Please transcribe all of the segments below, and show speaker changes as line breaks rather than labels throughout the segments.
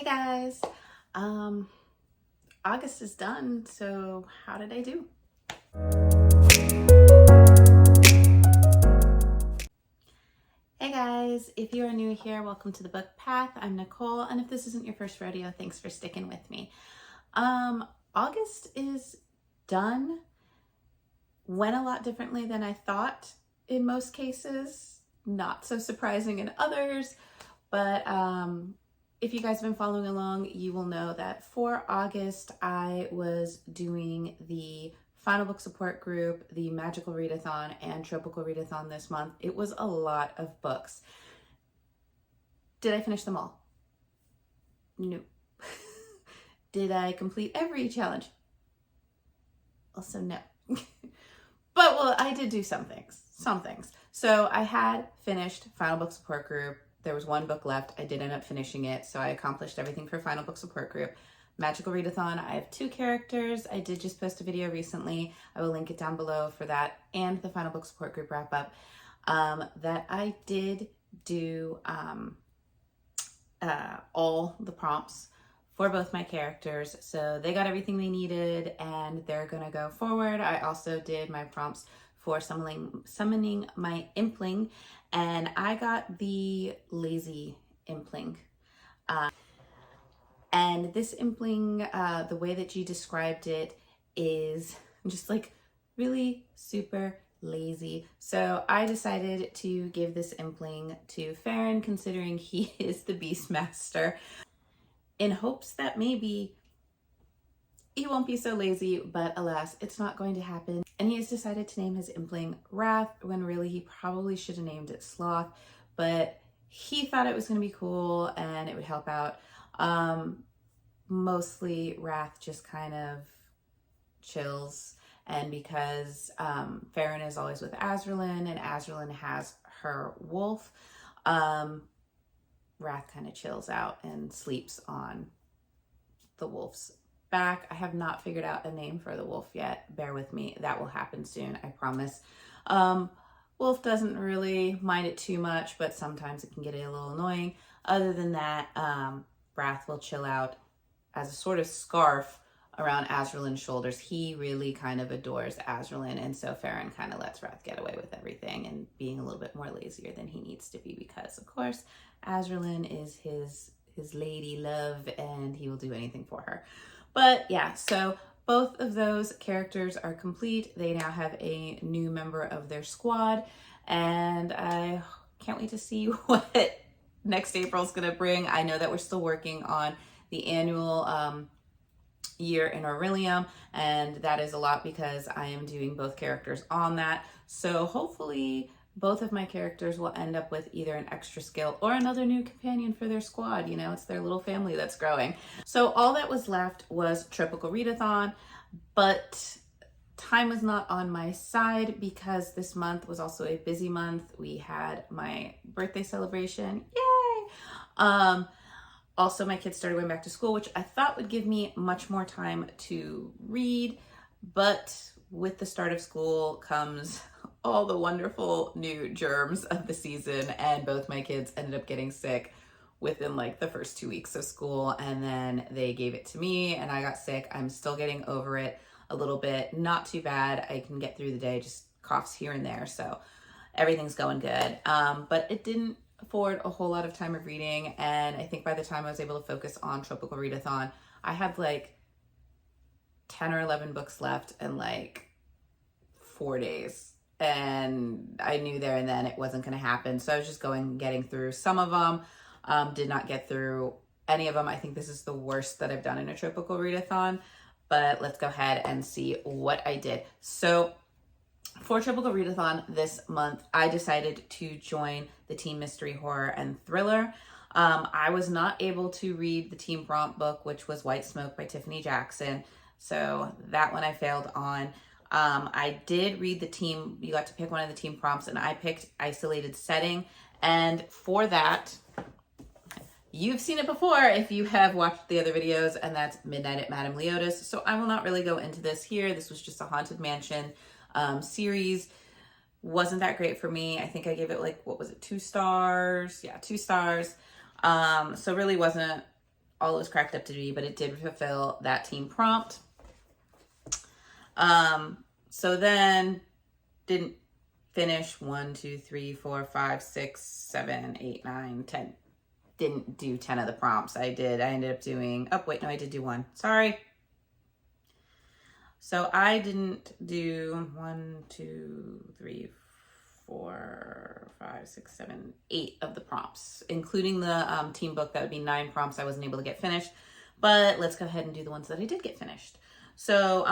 Hey guys, August is done, so how did I do? Hey guys, if you are new here, welcome to the Book Path. I'm Nicole, and if this isn't your first rodeo, thanks for sticking with me. August is done. Went a lot differently than I thought in most cases, not so surprising in others, but if you guys have been following along, you will know that for August, I was doing the Final Book Support Group, the Magical Readathon, and Trope-ical Readathon this month. It was a lot of books. Did I finish them all? No. Did I complete every challenge? Also no. But well, I did do some things. So I had finished Final Book Support Group. There was one book left. I did end up finishing it, so I accomplished everything for Final Book Support Group. Magical Readathon, I have 2 characters. I did just post a video recently. I will link it down below for that and the Final Book Support Group wrap up. That I did do all the prompts for both my characters. So they got everything they needed and they're gonna go forward. I also did my prompts for summoning my Impling, and I got the lazy Impling. And this Impling, the way that you described it is just like really super lazy. So I decided to give this Impling to Farron, considering he is the Beastmaster, in hopes that maybe he won't be so lazy, but alas, it's not going to happen. And he has decided to name his Impling Wrath, when really he probably should have named it Sloth, but he thought it was going to be cool and it would help out. Mostly Wrath just kind of chills, and because Farron is always with Azraelyn and Azraelyn has her wolf, Wrath kind of chills out and sleeps on the wolf's back. I have not figured out a name for the wolf yet. Bear with me. That will happen soon, I promise. Wolf doesn't really mind it too much, but sometimes it can get a little annoying. Other than that, Wrath will chill out as a sort of scarf around Azraelyn's shoulders. He really kind of adores Azraelyn, and so Farron kind of lets Wrath get away with everything and being a little bit more lazier than he needs to be, because of course Azraelyn is his lady love and he will do anything for her. But yeah, so both of those characters are complete. They now have a new member of their squad, and I can't wait to see what next April's gonna bring. I know that we're still working on the annual year in Aurelium, and that is a lot because I am doing both characters on that. So hopefully both of my characters will end up with either an extra skill or another new companion for their squad. You know, it's their little family that's growing. So all that was left was Trope-ical Readathon, but time was not on my side because this month was also a busy month. We had my birthday celebration. Yay! Also, my kids started going back to school, which I thought would give me much more time to read, but with the start of school comes all the wonderful new germs of the season, and both my kids ended up getting sick within like the first 2 weeks of school, and then they gave it to me and I got sick. I'm still getting over it a little bit, not too bad. I can get through the day, just coughs here and there, so everything's going good. But it didn't afford a whole lot of time of reading, and I think by the time I was able to focus on Trope-ical Readathon, I had like 10 or 11 books left in like 4 days, and I knew there and then it wasn't going to happen. So I was just getting through some of them. Did not get through any of them. I think this is the worst that I've done in a Trope-ical Readathon, but let's go ahead and see what I did. So for Trope-ical Readathon this month, I decided to join the Team Mystery, Horror, and Thriller. I was not able to read the Team Prompt book, which was White Smoke by Tiffany Jackson, so that one I failed on. I did read the team, you got to pick one of the team prompts, and I picked Isolated Setting, and for that, you've seen it before if you have watched the other videos, and that's Midnight at Madame Leota's, so I will not really go into this here. This was just a Haunted Mansion series. Wasn't that great for me. I think I gave it like, what was it, 2 stars? Yeah, 2 stars. So really wasn't all it was cracked up to be, but it did fulfill that team prompt. So then didn't finish 1, 2, 3, 4, 5, 6, 7, 8, 9, 10. Didn't do 10 of the prompts. I ended up doing, oh wait, no, I did do one. Sorry. So I didn't do 1, 2, 3, 4, 5, 6, 7, 8 of the prompts, including the team book. That would be 9 prompts I wasn't able to get finished. But let's go ahead and do the ones that I did get finished. So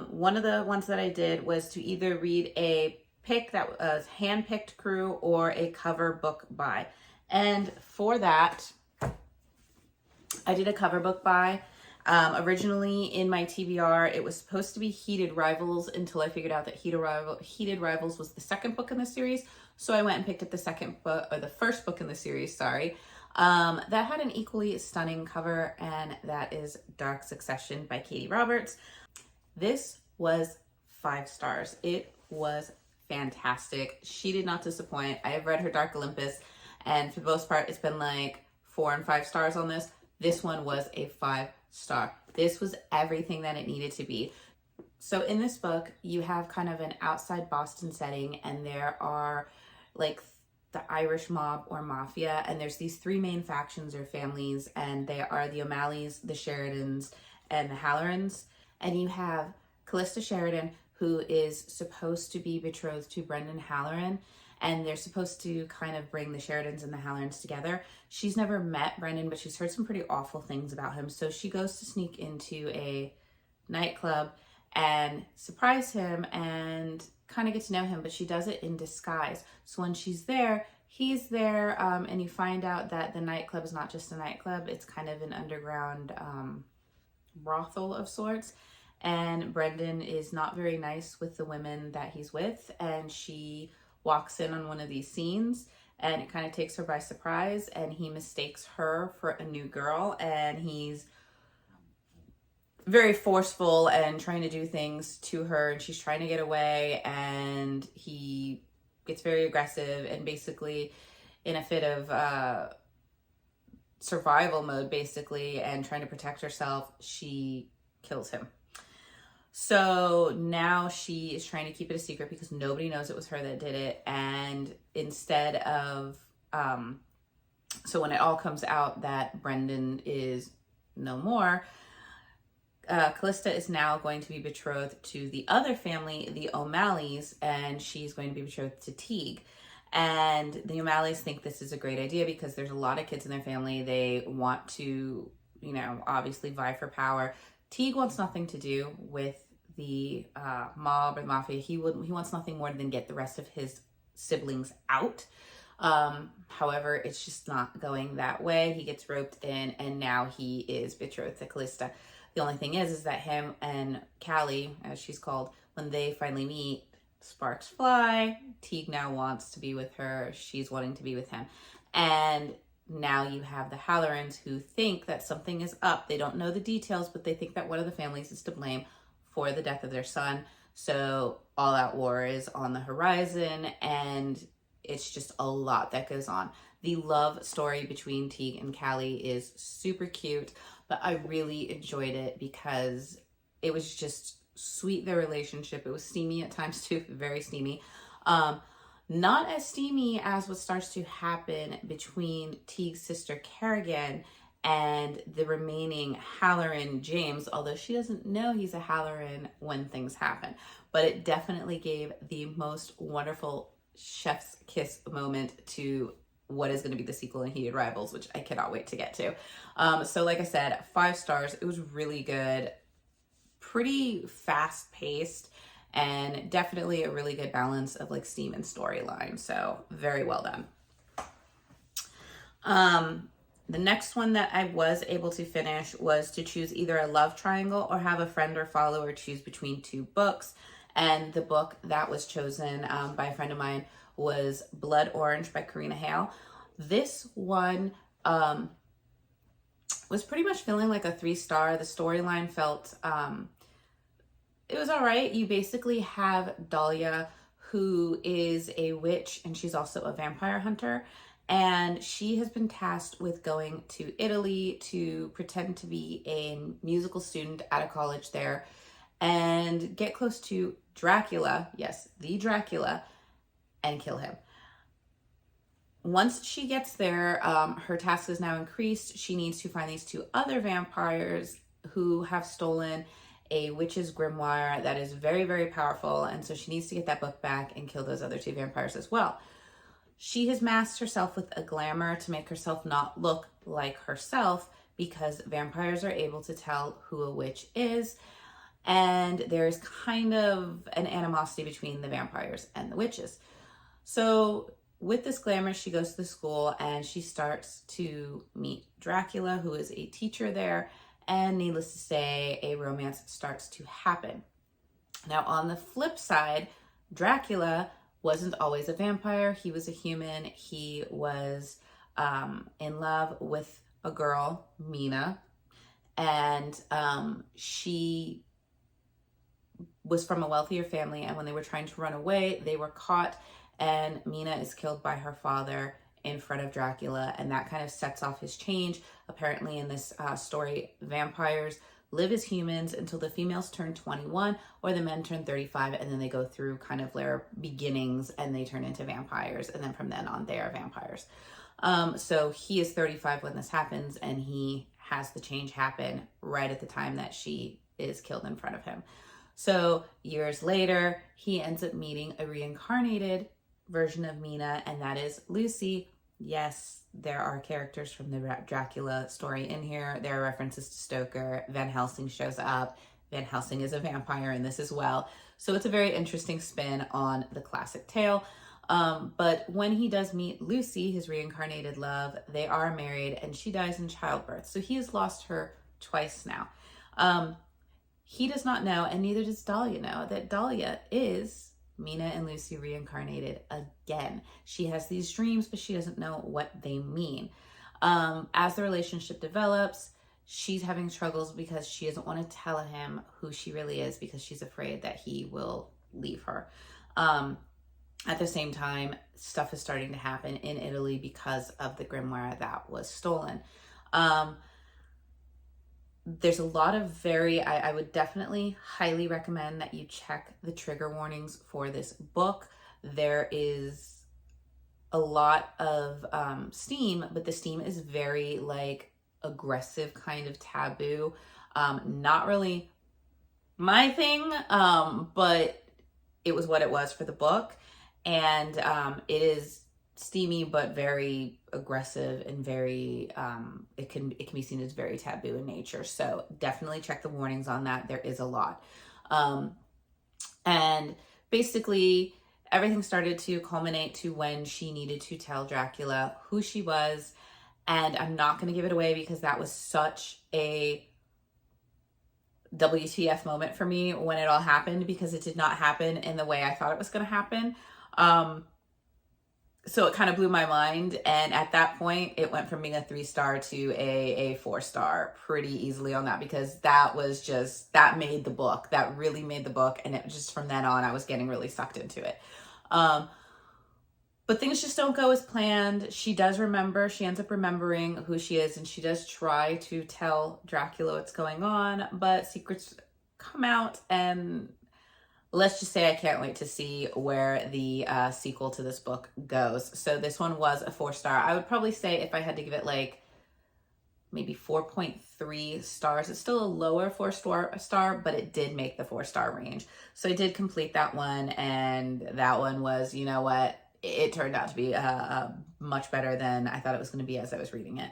one of the ones that I did was to either read a pick that was hand-picked crew or a cover book buy. And for that, I did a cover book buy. Originally in my T.B.R, it was supposed to be Heated Rivals until I figured out that Heated Rivals was the second book in the series. So I went and picked up the second book, or the first book in the series, sorry. That had an equally stunning cover, and that is Dark Succession by Katie Roberts. This was 5 stars. It was fantastic. She did not disappoint. I have read her Dark Olympus, and for the most part, it's been like 4 and 5 stars on this. This one was a 5-star. This was everything that it needed to be. So in this book, you have kind of an outside Boston setting, and there are like the Irish mob or mafia, and there's these 3 main factions or families, and they are the O'Malleys, the Sheridans, and the Hallorans. And you have Callista Sheridan, who is supposed to be betrothed to Brendan Halloran, and they're supposed to kind of bring the Sheridans and the Hallorans together. She's never met Brendan, but she's heard some pretty awful things about him. So she goes to sneak into a nightclub and surprise him and kind of get to know him, but she does it in disguise. So when she's there, he's there, and you find out that the nightclub is not just a nightclub, it's kind of an underground brothel of sorts. And Brendan is not very nice with the women that he's with, and she walks in on one of these scenes, and it kind of takes her by surprise, and he mistakes her for a new girl, and he's very forceful and trying to do things to her, and she's trying to get away, and he gets very aggressive, and basically in a fit of survival mode, basically, and trying to protect herself, she kills him. So now she is trying to keep it a secret because nobody knows it was her that did it. And instead of, so when it all comes out that Brendan is no more, Callista is now going to be betrothed to the other family, the O'Malleys, and she's going to be betrothed to Teague. And the O'Malleys think this is a great idea because there's a lot of kids in their family. They want to, you know, obviously vie for power. Teague wants nothing to do with the mob or the mafia. He wants nothing more than get the rest of his siblings out. However, it's just not going that way. He gets roped in, and now he is betrothed to Callista. The only thing is that him and Callie, as she's called, when they finally meet, sparks fly. Teague now wants to be with her. She's wanting to be with him. And now you have the Hallorans who think that something is up. They don't know the details, but they think that one of the families is to blame for the death of their son. So all-out war is on the horizon, and it's just a lot that goes on. The love story between Teague and Callie is super cute, but I really enjoyed it because it was just sweet, their relationship. It was steamy at times too, very steamy. Not as steamy as what starts to happen between Teague's sister Kerrigan and the remaining Halloran, James, although she doesn't know he's a Halloran when things happen. But it definitely gave the most wonderful chef's kiss moment to what is going to be the sequel in Heated Rivals, which I cannot wait to get to. So like I said, 5 stars. It was really good, pretty fast paced, and definitely a really good balance of like steam and storyline. So very well done. The next one that I was able to finish was to choose either a love triangle or have a friend or follower choose between 2 books. And the book that was chosen by a friend of mine was Blood Orange by Karina Hale. This one was pretty much feeling like a 3-star. The storyline felt, it was all right. You basically have Dahlia, who is a witch, and she's also a vampire hunter. And she has been tasked with going to Italy to pretend to be a musical student at a college there and get close to Dracula, yes, the Dracula, and kill him. Once she gets there, her task is now increased. She needs to find these two other vampires who have stolen a witch's grimoire that is very, very powerful. And so she needs to get that book back and kill those other two vampires as well. She has masked herself with a glamour to make herself not look like herself, because vampires are able to tell who a witch is. And there's kind of an animosity between the vampires and the witches. So with this glamour, she goes to the school and she starts to meet Dracula, who is a teacher there. And needless to say, a romance starts to happen. Now, on the flip side, Dracula wasn't always a vampire. He was a human. He was in love with a girl, Mina, and she was from a wealthier family. And when they were trying to run away, they were caught, and Mina is killed by her father in front of Dracula, and that kind of sets off his change. Apparently in this story, vampires live as humans until the females turn 21 or the men turn 35, and then they go through kind of their beginnings and they turn into vampires, and then from then on they are vampires. So he is 35 when this happens, and he has the change happen right at the time that she is killed in front of him. So years later, he ends up meeting a reincarnated version of Mina, and that is Lucy. Yes, there are characters from the Dracula story in here. There are references to Stoker. Van Helsing shows up. Van Helsing is a vampire in this as well. So it's a very interesting spin on the classic tale. But when he does meet Lucy, his reincarnated love, they are married, and she dies in childbirth. So he has lost her twice now. He does not know, and neither does Dahlia know, that Dahlia is Mina and Lucy reincarnated again. She has these dreams, but she doesn't know what they mean. As the relationship develops, she's having struggles because she doesn't want to tell him who she really is, because she's afraid that he will leave her. At the same time, stuff is starting to happen in Italy because of the grimoire that was stolen. There's a lot of I would definitely highly recommend that you check the trigger warnings for this book. There is a lot of steam, but the steam is very like aggressive, kind of taboo. Not really my thing, but it was what it was for the book. And it is steamy, but very aggressive, and very it can be seen as very taboo in nature. So definitely check the warnings on that. There is a lot. And basically everything started to culminate to when she needed to tell Dracula who she was. And I'm not going to give it away, because that was such a WTF moment for me when it all happened, because it did not happen in the way I thought it was going to happen. So it kind of blew my mind. And at that point, it went from being a 3-star to a 4-star pretty easily on that, because that made the book. That really made the book. And it just, from then on, I was getting really sucked into it. But things just don't go as planned. She ends up remembering who she is, and she does try to tell Dracula what's going on, but secrets come out, and let's just say I can't wait to see where the sequel to this book goes. So this one was a 4-star. I would probably say, if I had to give it like maybe 4.3 stars, it's still a lower 4-star, but it did make the 4-star range. So I did complete that one, and that one was, you know what, it turned out to be much better than I thought it was going to be as I was reading it.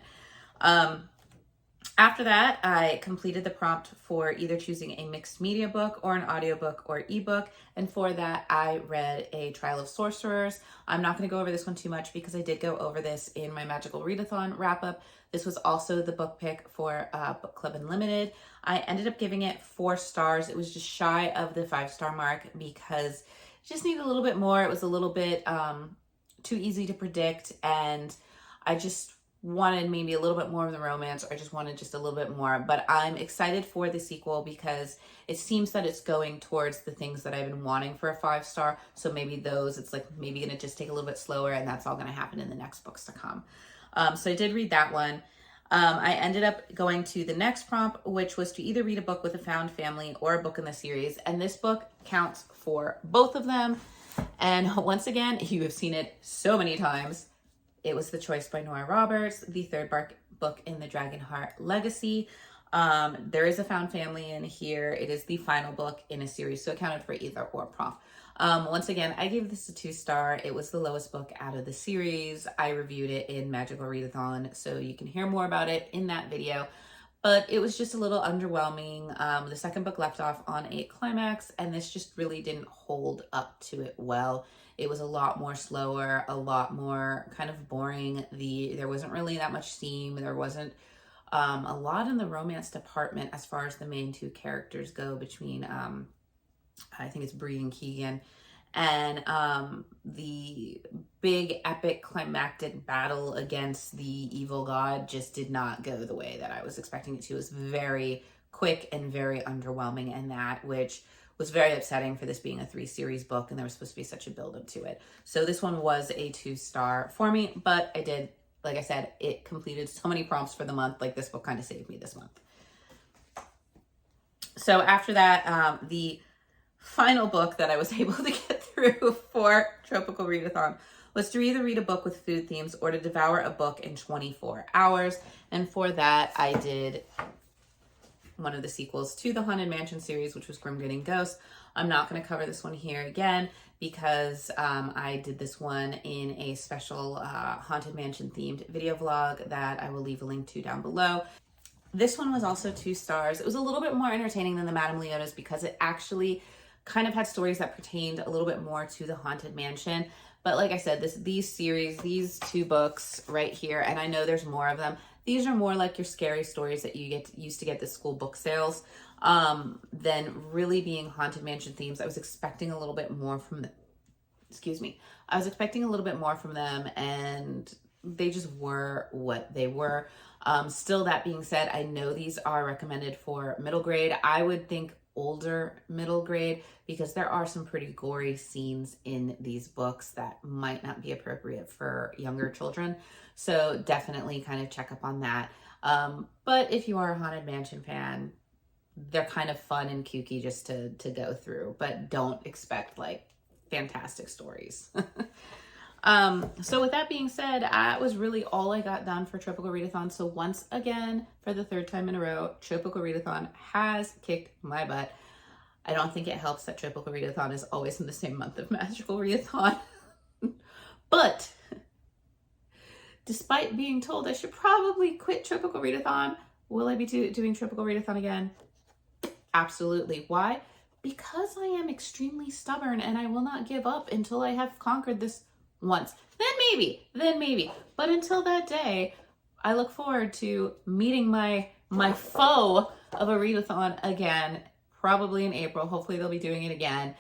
After that, I completed the prompt for either choosing a mixed media book or an audiobook or ebook. And for that, I read A Trial of Sorcerers. I'm not going to go over this one too much, because I did go over this in my Magical Readathon wrap-up. This was also the book pick for Book Club Unlimited. I ended up giving it 4 stars. It was just shy of the 5-star mark, because it just needed a little bit more. It was a little bit too easy to predict, and I just wanted maybe a little bit more of the romance, or just wanted just a little bit more. But I'm excited for the sequel because it seems that it's going towards the things that I've been wanting for a 5-star. So maybe those, it's like maybe gonna just take a little bit slower, and that's all gonna happen in the next books to come. So I did read that one. I ended up going to the next prompt, which was to either read a book with a found family or a book in the series. And this book counts for both of them. And once again, you have seen it so many times. It was The Choice by Nora Roberts, the third book in the Dragonheart Legacy. There is a found family in here. It is the final book in a series, so it counted for either or prompt. Once again, I gave this a 2-star. It was the lowest book out of the series. I reviewed it in Magical Readathon, so you can hear more about it in that video. But it was just a little underwhelming. The second book left off on a climax, and this just really didn't hold up to it well. It was a lot more slower, a lot more kind of boring. There wasn't really that much steam. There wasn't a lot in the romance department as far as the main two characters go, between I think it's Bree and Keegan. And the big epic climactic battle against the evil god just did not go the way that I was expecting it to. It was very quick and very underwhelming, and that, which was very upsetting for this being a 3-series book, and there was supposed to be such a build up to it. So this one was a 2-star for me, but I did, like I said, it completed so many prompts for the month. Like, this book kind of saved me this month. So after that, the final book that I was able to get through for Trope-ical Readathon was to either read a book with food themes or to devour a book in 24 hours. And for that, I did one of the sequels to the Haunted Mansion series, which was Grim Ghosts. I'm not going to cover this one here again because I did this one in a special Haunted Mansion themed video vlog that I will leave a link to down below. This one was also 2 stars. It was a little bit more entertaining than the Madame Leota's because it actually kind of had stories that pertained a little bit more to the Haunted Mansion. But like I said, these 2 books right here, and I know there's more of them, these are more like your scary stories that you used to get the school book sales than really being Haunted Mansion themes. I was expecting a little bit more from them. I was expecting a little bit more from them, and they just were what they were. Still, that being said, I know these are recommended for middle grade. I would think older middle grade, because there are some pretty gory scenes in these books that might not be appropriate for younger children. So definitely kind of check up on that. But if you are a Haunted Mansion fan, they're kind of fun and kooky just to go through, but don't expect like fantastic stories. So with that being said, that was really all I got done for Trope-ical Readathon. So once again, for the 3rd time in a row, Trope-ical Readathon has kicked my butt. I don't think it helps that Trope-ical Readathon is always in the same month of Magical Readathon. But despite being told I should probably quit Trope-ical Readathon, will I be doing Trope-ical Readathon again? Absolutely. Why? Because I am extremely stubborn and I will not give up until I have conquered this once. Then maybe. But until that day, I look forward to meeting my foe of a readathon again, probably in April. Hopefully they'll be doing it again.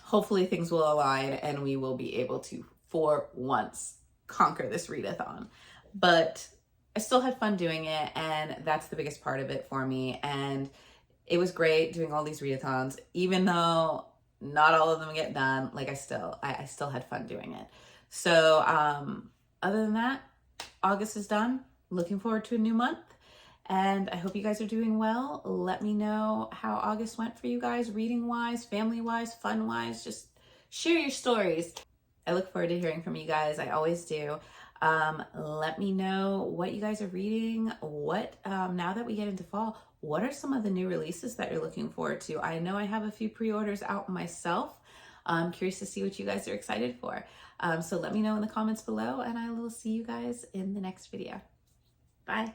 Hopefully things will align and we will be able to, for once, conquer this readathon. But I still had fun doing it, and that's the biggest part of it for me. And it was great doing all these readathons, even though not all of them get done. Like, I still had fun doing it. So other than that, August is done. Looking forward to a new month, and I hope you guys are doing well. Let me know how August went for you guys, reading wise, family wise, fun wise. Just share your stories. I look forward to hearing from you guys. I always do. Let me know what you guys are reading. What now that we get into fall, what are some of the new releases that you're looking forward to? I know I have a few pre-orders out myself. I'm curious to see what you guys are excited for. So let me know in the comments below, and I will see you guys in the next video. Bye.